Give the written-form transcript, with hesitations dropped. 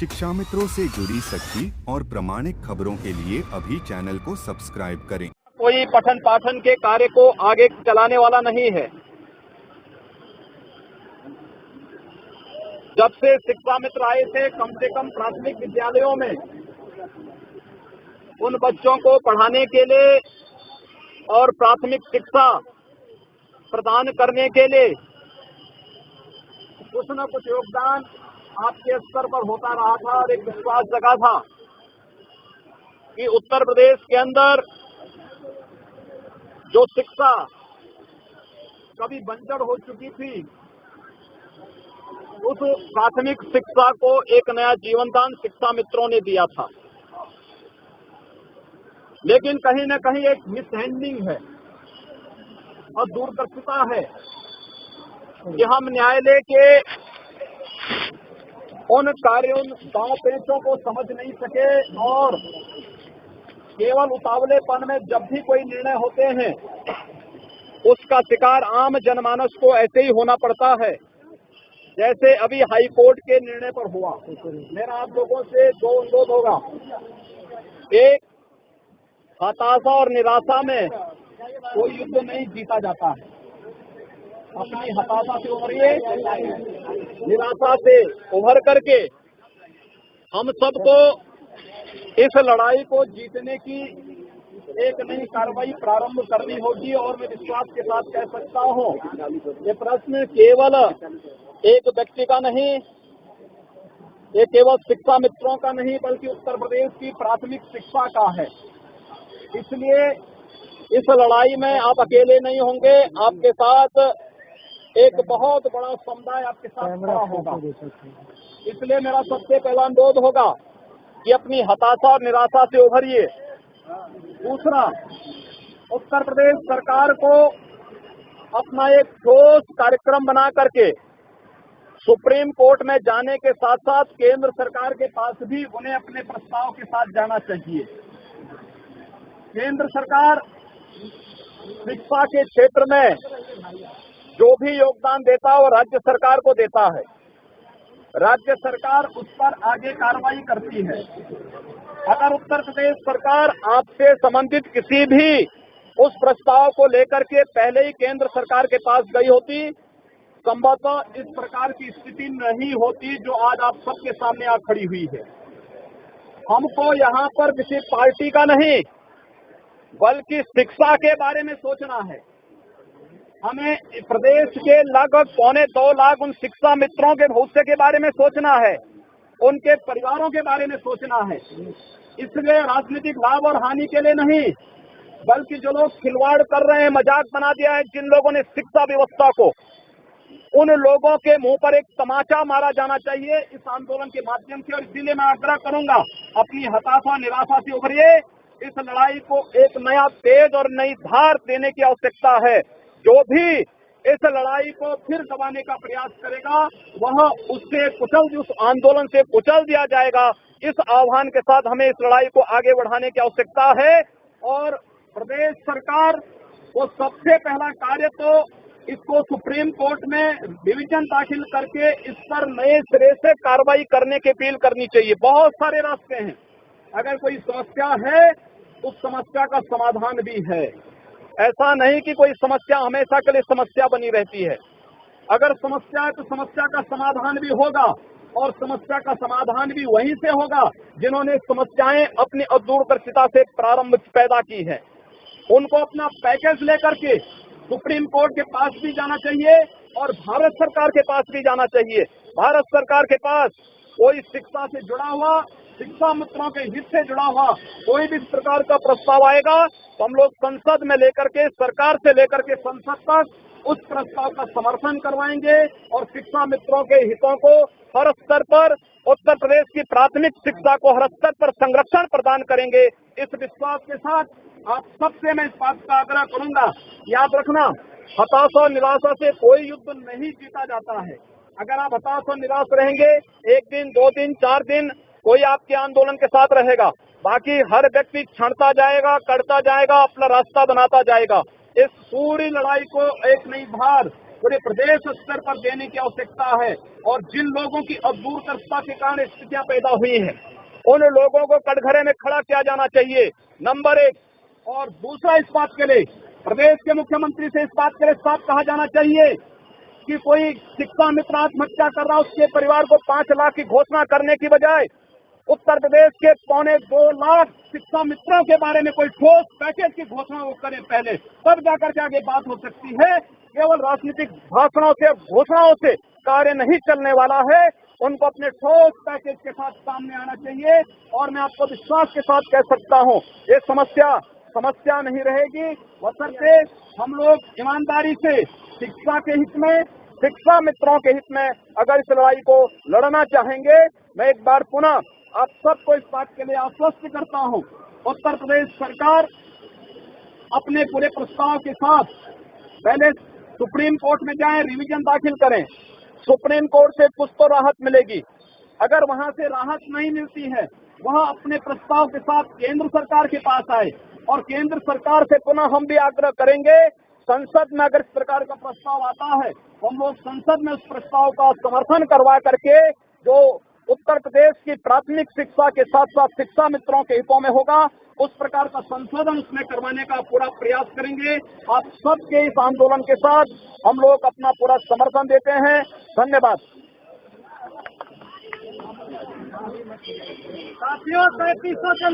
शिक्षा मित्रों से जुड़ी सच्ची और प्रामाणिक खबरों के लिए अभी चैनल को सब्सक्राइब करें। कोई पठन पाठन के कार्य को आगे चलाने वाला नहीं है। जब से शिक्षा मित्र आए थे, कम से कम प्राथमिक विद्यालयों में उन बच्चों को पढ़ाने के लिए और प्राथमिक शिक्षा प्रदान करने के लिए कुछ न कुछ योगदान आपके स्तर पर होता रहा था और एक विश्वास जगा था कि उत्तर प्रदेश के अंदर जो शिक्षा कभी बंजर हो चुकी थी, उस प्राथमिक शिक्षा को एक नया जीवनदान शिक्षा मित्रों ने दिया था। लेकिन कहीं न कहीं एक मिसहैंडलिंग है और दूरदर्शिता है कि हम न्यायालय के उन कार्यों दांव पेचों को समझ नहीं सके और केवल उतावलेपन में जब भी कोई निर्णय होते हैं उसका शिकार आम जनमानस को ऐसे ही होना पड़ता है जैसे अभी हाई कोर्ट के निर्णय पर हुआ। मेरा आप लोगों से दो अनुरोध होगा। एक, हताशा और निराशा में कोई युद्ध नहीं जीता जाता है। अपनी हताशा से उभरिए, निराशा से उभर करके हम सबको इस लड़ाई को जीतने की एक नई कार्रवाई प्रारंभ करनी होगी। और मैं विश्वास के साथ कह सकता हूँ, ये प्रश्न केवल एक व्यक्ति का नहीं, ये केवल शिक्षा मित्रों का नहीं, बल्कि उत्तर प्रदेश की प्राथमिक शिक्षा का है। इसलिए इस लड़ाई में आप अकेले नहीं होंगे, आपके साथ एक बहुत बड़ा समुदाय आपके साथ खड़ा होगा। इसलिए मेरा सबसे पहला अनुरोध होगा कि अपनी हताशा और निराशा से उभरिए। दूसरा, उत्तर प्रदेश सरकार को अपना एक ठोस कार्यक्रम बना करके सुप्रीम कोर्ट में जाने के साथ साथ केंद्र सरकार के पास भी उन्हें अपने प्रस्ताव के साथ जाना चाहिए। केंद्र सरकार शिक्षा के क्षेत्र में जो भी योगदान देता है वो राज्य सरकार को देता है। राज्य सरकार उस पर आगे कार्रवाई करती है। अगर उत्तर प्रदेश सरकार आपसे संबंधित किसी भी उस प्रस्ताव को लेकर के पहले ही केंद्र सरकार के पास गई होती, संभवतः इस प्रकार की स्थिति नहीं होती जो आज आप सबके सामने आ खड़ी हुई है। हमको यहाँ पर किसी पार्टी का नहीं, बल्कि शिक्षा के बारे में सोचना है। हमें प्रदेश के लगभग 2.25 लाख उन शिक्षा मित्रों के भविष्य के बारे में सोचना है, उनके परिवारों के बारे में सोचना है। इसलिए राजनीतिक लाभ और हानि के लिए नहीं, बल्कि जो लोग खिलवाड़ कर रहे हैं, मजाक बना दिया है जिन लोगों ने शिक्षा व्यवस्था को, उन लोगों के मुंह पर एक तमाचा मारा जाना चाहिए इस आंदोलन के माध्यम से। और इसीलिए मैं आग्रह करूंगा, अपनी हताशा निराशा से उभरिए। इस लड़ाई को एक नया तेज और नई धार देने की आवश्यकता है। जो भी इस लड़ाई को फिर दबाने का प्रयास करेगा वह उससे कुचल, उस आंदोलन से कुचल दिया जाएगा। इस आह्वान के साथ हमें इस लड़ाई को आगे बढ़ाने की आवश्यकता है। और प्रदेश सरकार को सबसे पहला कार्य तो इसको सुप्रीम कोर्ट में डिवीजन दाखिल करके इस पर नए सिरे से कार्रवाई करने की अपील करनी चाहिए। बहुत सारे रास्ते हैं, अगर कोई समस्या है उस समस्या का समाधान भी है। ऐसा नहीं कि कोई समस्या हमेशा के लिए समस्या बनी रहती है। अगर समस्या है तो समस्या का समाधान भी होगा, और समस्या का समाधान भी वहीं से होगा जिन्होंने समस्याएं अपनी दूरदर्शिता से प्रारंभ पैदा की है। उनको अपना पैकेज लेकर के सुप्रीम कोर्ट के पास भी जाना चाहिए और भारत सरकार के पास भी जाना चाहिए। भारत सरकार के पास कोई शिक्षा से जुड़ा हुआ, शिक्षा मित्रों के हित से जुड़ा हुआ कोई भी इस प्रकार का प्रस्ताव आएगा तो हम लोग संसद में लेकर के, सरकार से लेकर के संसद तक उस प्रस्ताव का समर्थन करवाएंगे और शिक्षा मित्रों के हितों को हर स्तर पर, उत्तर प्रदेश की प्राथमिक शिक्षा को हर स्तर पर संरक्षण प्रदान करेंगे। इस विश्वास के साथ आप सबसे मैं इस बात का आग्रह करूंगा, याद रखना, हताशा और निराशा से कोई युद्ध नहीं जीता जाता है। अगर आप हताश और निराश रहेंगे, एक दिन, 2 दिन, 4 दिन कोई आपके आंदोलन के साथ रहेगा, बाकी हर व्यक्ति क्षणता जाएगा, करता जाएगा, अपना रास्ता बनाता जाएगा। इस पूरी लड़ाई को एक नई धार पूरे प्रदेश स्तर पर देने की आवश्यकता है। और जिन लोगों की अदूरदर्शिता के कारण स्थितियां पैदा हुई हैं, उन लोगों को कटघरे में खड़ा किया जाना चाहिए, नंबर 1। और दूसरा, इस बात के लिए प्रदेश के मुख्यमंत्री से इस बात के लिए साफ कहा जाना चाहिए कि कोई शिक्षा मित्र आत्महत्या कर रहा, उसके परिवार को 5 लाख की घोषणा करने की बजाय उत्तर प्रदेश के 2.25 लाख शिक्षा मित्रों के बारे में कोई ठोस पैकेज की घोषणा वो करें पहले, तब जाकर के आगे बात हो सकती है। केवल राजनीतिक भाषणों से, घोषणाओं से कार्य नहीं चलने वाला है। उनको अपने ठोस पैकेज के साथ सामने आना चाहिए। और मैं आपको विश्वास के साथ कह सकता हूँ, ये समस्या नहीं रहेगी, बशर्ते हम लोग ईमानदारी से शिक्षा के हित में, शिक्षा मित्रों के हित में अगर इस लड़ाई को लड़ना चाहेंगे। मैं एक बार पुनः आप सबको इस बात के लिए आश्वस्त करता हूं, उत्तर प्रदेश सरकार अपने पूरे प्रस्ताव के साथ पहले सुप्रीम कोर्ट में जाएं, रिवीजन दाखिल करें। सुप्रीम कोर्ट से कुछ तो राहत मिलेगी। अगर वहां से राहत नहीं मिलती है, वहां अपने प्रस्ताव के साथ केंद्र सरकार के पास आए और केंद्र सरकार से पुनः हम भी आग्रह करेंगे, संसद में अगर इस प्रकार का प्रस्ताव आता है तो हम लोग संसद में उस प्रस्ताव का समर्थन करवा करके जो उत्तर प्रदेश की प्राथमिक शिक्षा के साथ साथ शिक्षा मित्रों के हितों में होगा, उस प्रकार का संशोधन उसमें करवाने का पूरा प्रयास करेंगे। आप सबके इस आंदोलन के साथ हम लोग अपना पूरा समर्थन देते हैं। धन्यवाद। साथियों, 3700